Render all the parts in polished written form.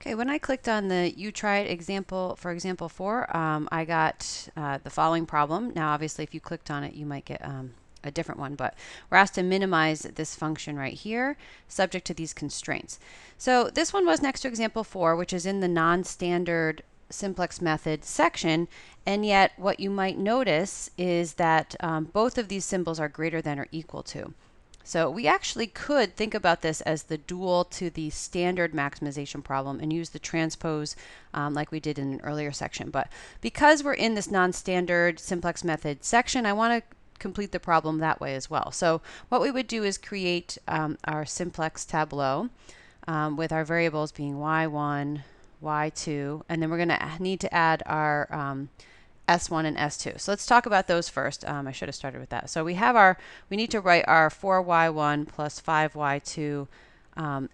Okay, when I clicked on the You Try It example for example 4, I got the following problem. Now, obviously, if you clicked on it, you might get a different one, but we're asked to minimize this function right here, subject to these constraints. So this one was next to example 4, which is in the non-standard simplex method section, and yet what you might notice is that both of these symbols are greater than or equal to. So we actually could think about this as the dual to the standard maximization problem and use the transpose like we did in an earlier section. But because we're in this non-standard simplex method section, I want to complete the problem that way as well. So what we would do is create our simplex tableau with our variables being y1, y2, and then we're going to need to add our S1 and S2. So let's talk about those first. I should have started with that. So we need to write our 4y1 plus 5y2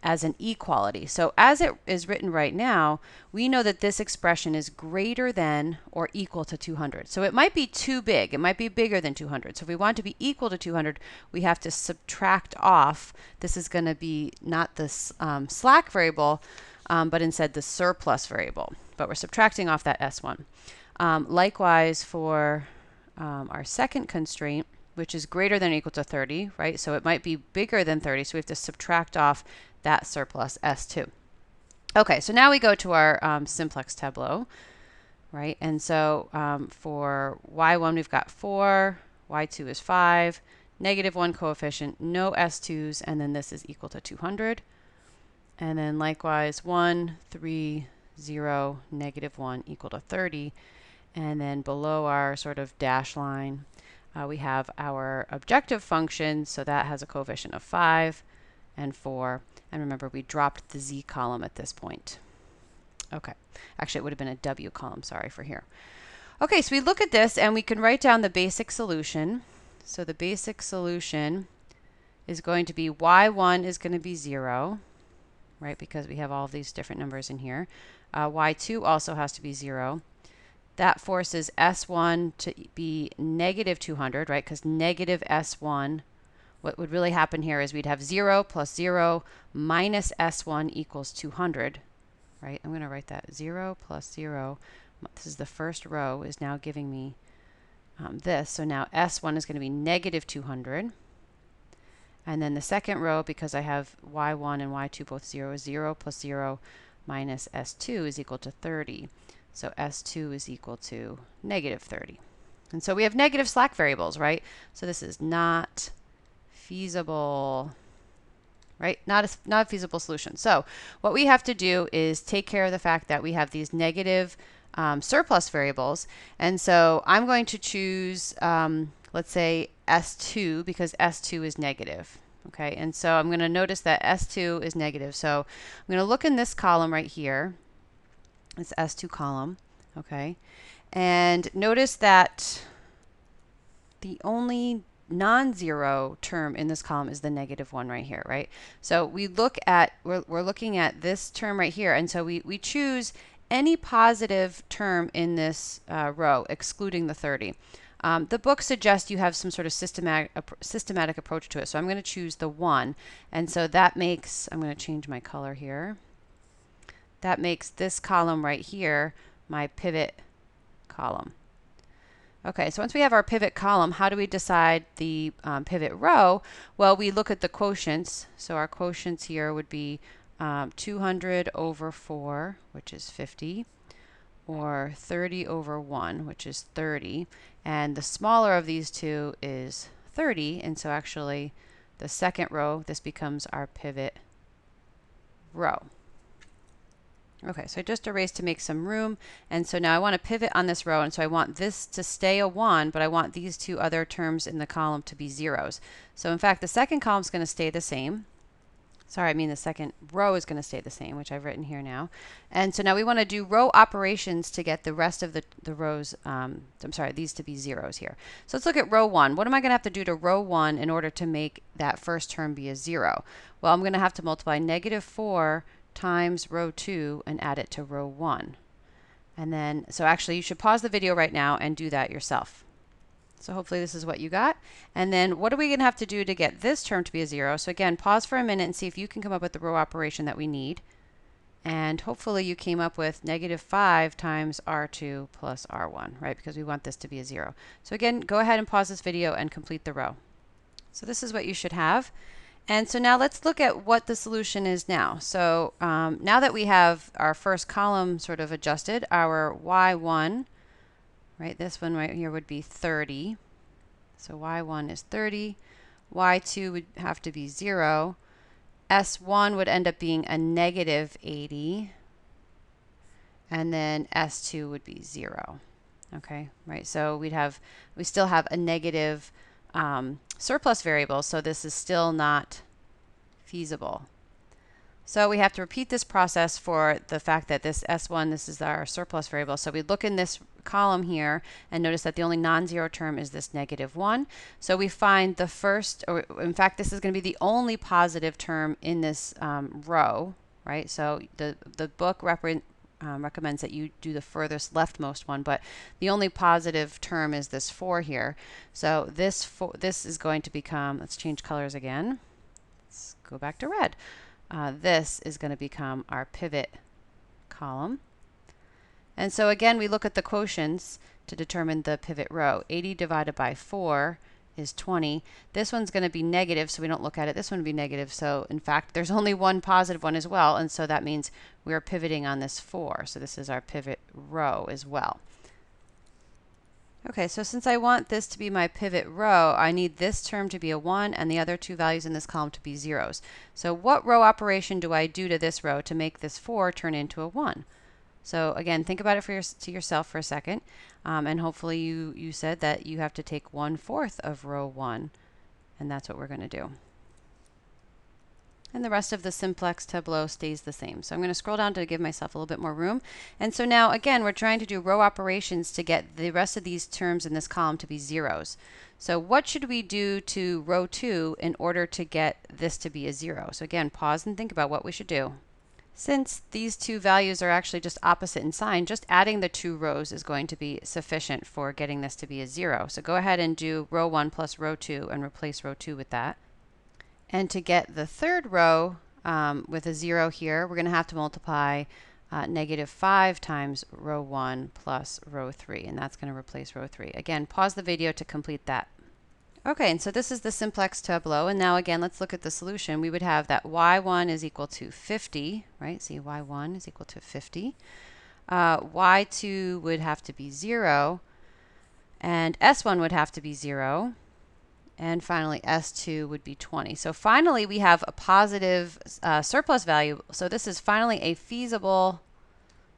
as an equality. So as it is written right now, we know that this expression is greater than or equal to 200. So it might be too big. It might be bigger than 200. So if we want it to be equal to 200, we have to subtract off. This is going to be not the slack variable, but instead the surplus variable. But we're subtracting off that S1. Likewise for our second constraint, which is greater than or equal to 30, right? So it might be bigger than 30, so we have to subtract off that surplus S2. Okay, so now we go to our simplex tableau, right? And so for y1, we've got 4, y2 is 5, -1 coefficient, no S2s, and then this is equal to 200. And then likewise 1, 3, 0, -1 equal to 30. And then below our sort of dash line, we have our objective function. So that has a coefficient of 5 and 4. And remember, we dropped the z column at this point. Okay. Actually, it would have been a w column, sorry, for here. Okay, so we look at this and we can write down the basic solution. So the basic solution is going to be y1 is going to be 0, right, because we have all of these different numbers in here. Y2 also has to be 0. That forces S1 to be -200, right? Because negative S1, what would really happen here is we'd have 0 plus 0 minus S1 equals 200, right? I'm going to write that 0 plus 0. This is the first row is now giving me this. So now S1 is going to be -200. And then the second row, because I have y1 and y2 both 0, is 0 plus 0 minus S2 is equal to 30. So S2 is equal to -30. And so we have negative slack variables, right? So this is not feasible, right? Not a feasible solution. So what we have to do is take care of the fact that we have these negative surplus variables. And so I'm going to choose, let's say, S2 because S2 is negative. Okay, and so I'm going to notice that S2 is negative. So I'm going to look in this column right here. It's S2 column, okay? And notice that the only non-zero term in this column is the -1 right here, right? So we're looking at this term right here, and so we choose any positive term in this row, excluding the 30. The book suggests you have some sort of systematic approach to it, so I'm going to choose the 1, and so that makes, I'm going to change my color here. That makes this column right here my pivot column. Okay, so once we have our pivot column, how do we decide the pivot row? Well, we look at the quotients. So our quotients here would be 200 over 4, which is 50, or 30 over 1, which is 30. And the smaller of these two is 30. And so actually, the second row, this becomes our pivot row. Okay, so I just erased to make some room, and so now I want to pivot on this row, and so I want this to stay a 1, but I want these two other terms in the column to be zeros. So in fact, the second column is going to stay the same. Sorry, I mean the second row is going to stay the same, which I've written here now. And so now we want to do row operations to get the rest of the rows, I'm sorry, these to be zeros here. So let's look at row 1. What am I going to have to do to row 1 in order to make that first term be a 0? Well, I'm going to have to multiply -4 times row 2 and add it to row 1. And then, so actually you should pause the video right now and do that yourself. So hopefully this is what you got. And then what are we going to have to do to get this term to be a 0? So again, pause for a minute and see if you can come up with the row operation that we need. And hopefully you came up with -5 times R2 plus R1, right? Because we want this to be a 0. So again, go ahead and pause this video and complete the row. So this is what you should have. And so now let's look at what the solution is now. So now that we have our first column sort of adjusted, our y1, right, this one right here would be 30. So y1 is 30. y2 would have to be 0. S1 would end up being a -80, and then S2 would be 0. Okay, right? So we still have a negative surplus variable, so this is still not feasible. So we have to repeat this process for the fact that this S1, this is our surplus variable. So we look in this column here and notice that the only non-zero term is this -1. So we find the first, or in fact, this is going to be the only positive term in this row, right? So the book recommends that you do the furthest leftmost one, but the only positive term is this 4 here. So this is going to become, let's change colors again. Let's go back to red. This is going to become our pivot column. And so again, we look at the quotients to determine the pivot row. 80 divided by 4 is 20. This one's going to be negative, so we don't look at it. This one would be negative. So in fact, there's only one positive one as well. And so that means we're pivoting on this 4. So this is our pivot row as well. Okay, so since I want this to be my pivot row, I need this term to be a 1 and the other two values in this column to be zeros. So what row operation do I do to this row to make this 4 turn into a 1? So again, think about it to yourself for a second, and hopefully you said that you have to take 1/4 of row 1, and that's what we're going to do. And the rest of the simplex tableau stays the same. So I'm going to scroll down to give myself a little bit more room. And so now, again, we're trying to do row operations to get the rest of these terms in this column to be zeros. So what should we do to row 2 in order to get this to be a 0? So again, pause and think about what we should do. Since these two values are actually just opposite in sign, just adding the 2 rows is going to be sufficient for getting this to be a 0. So go ahead and do row 1 plus row 2 and replace row 2 with that. And to get the third row with a 0 here, we're going to have to multiply -5 times row 1 plus row 3, and that's going to replace row 3. Again, pause the video to complete that. Okay, and so this is the simplex tableau, and now again, let's look at the solution. We would have that y1 is equal to 50, right? See, y1 is equal to 50. Y2 would have to be 0, and S1 would have to be 0. And finally, S2 would be 20. So finally, we have a positive surplus value. So this is finally a feasible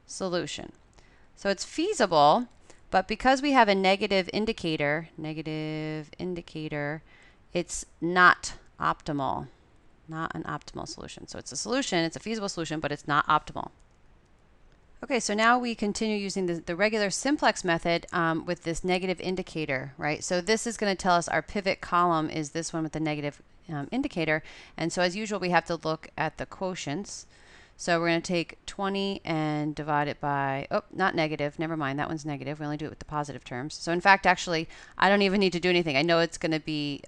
solution. So it's feasible, but because we have a negative indicator, it's not optimal, not an optimal solution. So it's a solution, it's a feasible solution, but it's not optimal. Okay, so now we continue using the regular simplex method with this negative indicator, right? So this is going to tell us our pivot column is this one with the negative indicator. And so as usual, we have to look at the quotients. So we're going to take 20 and divide it by, oh, not negative, never mind, that one's negative. We only do it with the positive terms. So in fact, actually, I don't even need to do anything. I know it's going to be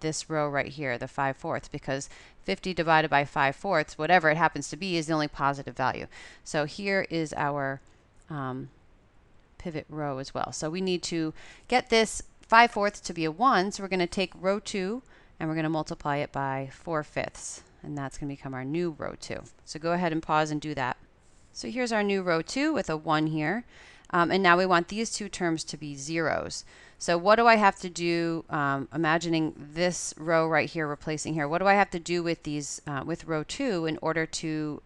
this row right here, the 5/4, because 50 divided by 5/4, whatever it happens to be, is the only positive value. So here is our pivot row as well. So we need to get this 5/4 to be a 1, so we're going to take row 2 and we're going to multiply it by 4/5. And that's going to become our new row 2. So go ahead and pause and do that. So here's our new row 2 with a 1 here. And now we want these two terms to be zeros. So what do I have to do, imagining this row right here replacing here, what do I have to do with these, with row 2 in order to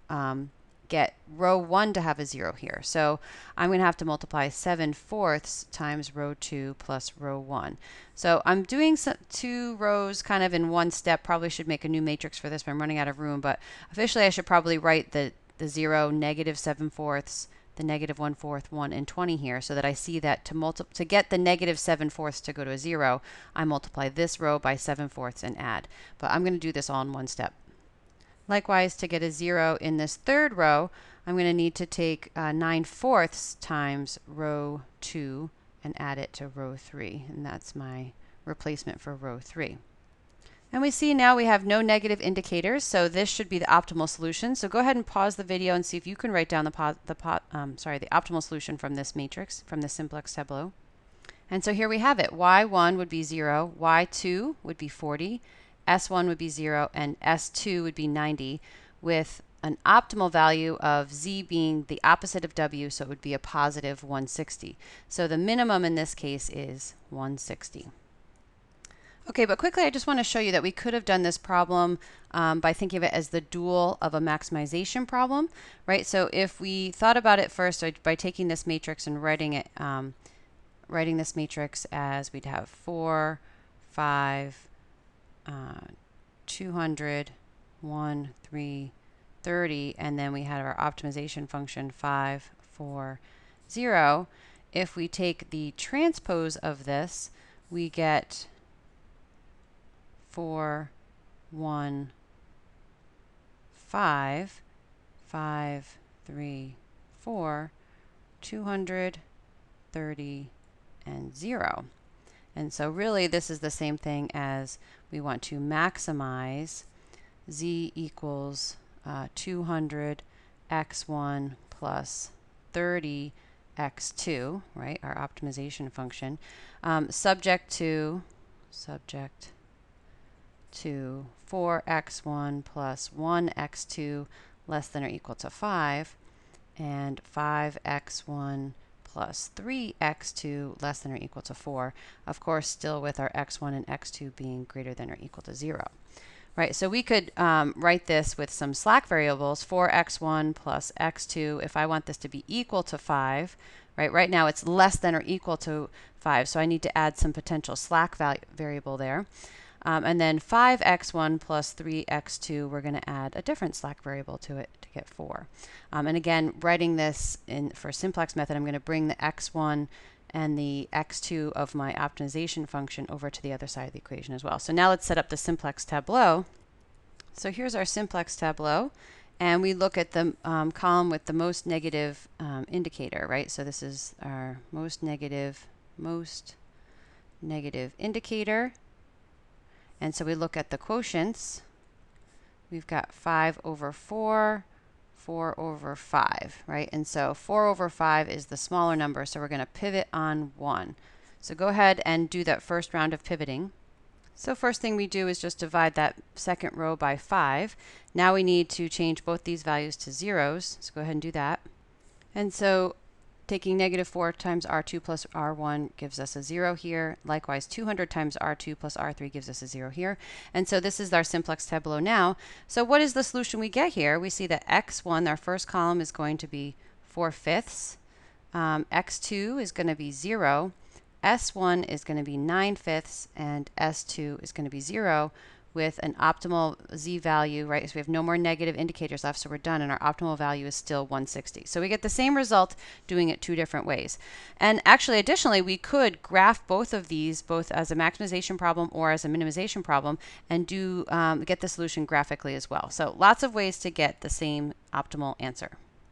get row 1 to have a 0 here? So I'm going to have to multiply 7/4 times row 2 plus row 1. So I'm doing 2 rows kind of in one step. Probably should make a new matrix for this, but I'm running out of room. But officially, I should probably write the 0, -7/4, the -1/4, 1, and 20 here, so that I see that to get the -7/4 to go to a 0, I multiply this row by 7/4 and add. But I'm going to do this all in one step. Likewise, to get a 0 in this third row, I'm going to need to take 9/4 times row 2 and add it to row 3. And that's my replacement for row 3. And we see now we have no negative indicators, so this should be the optimal solution. So go ahead and pause the video and see if you can write down the optimal solution from this matrix, from the simplex tableau. And so here we have it. Y1 would be 0, Y2 would be 40, S1 would be 0, and S2 would be 90, with an optimal value of Z being the opposite of W, so it would be a positive 160. So the minimum in this case is 160. Okay, but quickly I just want to show you that we could have done this problem by thinking of it as the dual of a maximization problem, right? So if we thought about it first by taking this matrix and writing this matrix as we'd have 4, 5, 200, 1, 3, 30, and then we had our optimization function 5, 4, 0. If we take the transpose of this, we get 4, 1, 5, 5, 3, 4, 200, 30, and 0. And so really this is the same thing as we want to maximize Z equals 200 x1 plus 30 x2, right, our optimization function, subject to 4x1 plus 1x2 less than or equal to 5, and 5x1 plus 3x2 less than or equal to 4, of course still with our x1 and x2 being greater than or equal to 0. Right, so we could write this with some slack variables, 4x1 plus x2, if I want this to be equal to 5, right now it's less than or equal to 5, so I need to add some potential slack variable there. And then 5x1 plus 3x2, we're going to add a different slack variable to it to get 4. And again, writing this for simplex method, I'm going to bring the x1 and the x2 of my optimization function over to the other side of the equation as well. So now let's set up the simplex tableau. So here's our simplex tableau, and we look at the column with the most negative indicator, right? So this is our most negative indicator. And so we look at the quotients. We've got 5 over 4, 4 over 5, right? And so 4 over 5 is the smaller number, so we're going to pivot on 1. So go ahead and do that first round of pivoting. So first thing we do is just divide that second row by 5. Now we need to change both these values to zeros, so go ahead and do that. And so taking negative 4 times R2 plus R1 gives us a 0 here. Likewise, 200 times R2 plus R3 gives us a 0 here. And so this is our simplex tableau now. So what is the solution we get here? We see that x1, our first column, is going to be 4/5. X2 is going to be 0. S1 is going to be 9/5, and S2 is going to be 0, with an optimal Z value, right? So we have no more negative indicators left, so we're done, and our optimal value is still 160. So we get the same result doing it two different ways. And actually, additionally, we could graph both of these, both as a maximization problem or as a minimization problem, and get the solution graphically as well. So lots of ways to get the same optimal answer.